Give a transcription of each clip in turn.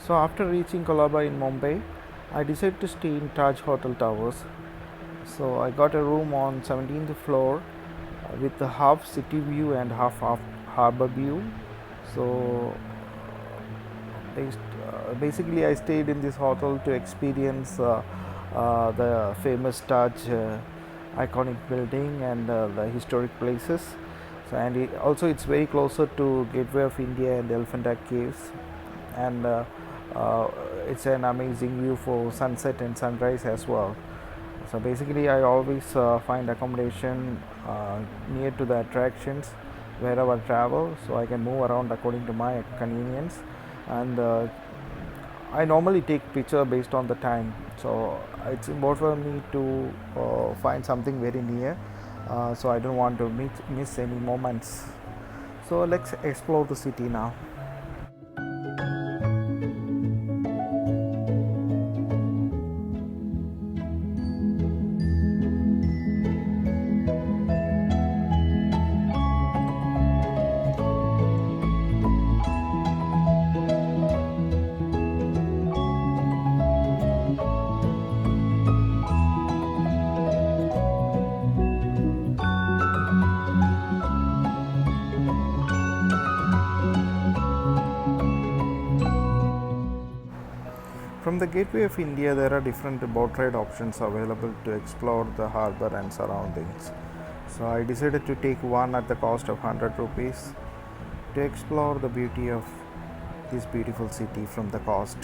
So after reaching Colaba in Mumbai, I decided to stay in Taj Hotel Towers. So I got a room on 17th floor with a half city view and half harbor view. So basically I stayed in this hotel to experience the famous Taj iconic building and the historic places. So and also it's very closer to Gateway of India and Elephant Caves, and uh, it's an amazing view for sunset and sunrise as well. So basically I always find accommodation near to the attractions wherever I travel, so I can move around according to my convenience. And I normally take picture based on the time, so it's important for me to find something very near, so I don't want to miss any moments. So let's explore the city now. From the Gateway of India, there are different boat ride options available to explore the harbour and surroundings. So I decided to take one at the cost of 100 rupees to explore the beauty of this beautiful city from the coast.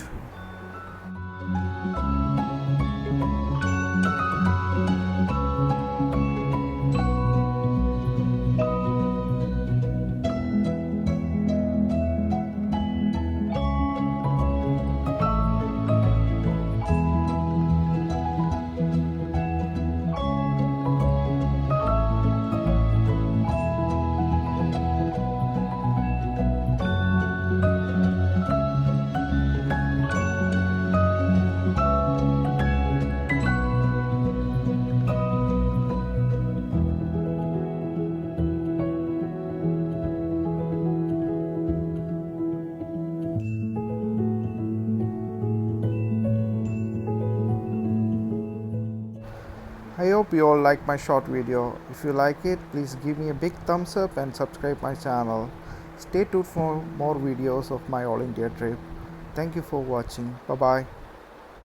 I hope you all like my short video. If you like it, please give me a big thumbs up and subscribe my channel. Stay tuned for more videos of my all India trip. Thank you for watching. Bye bye.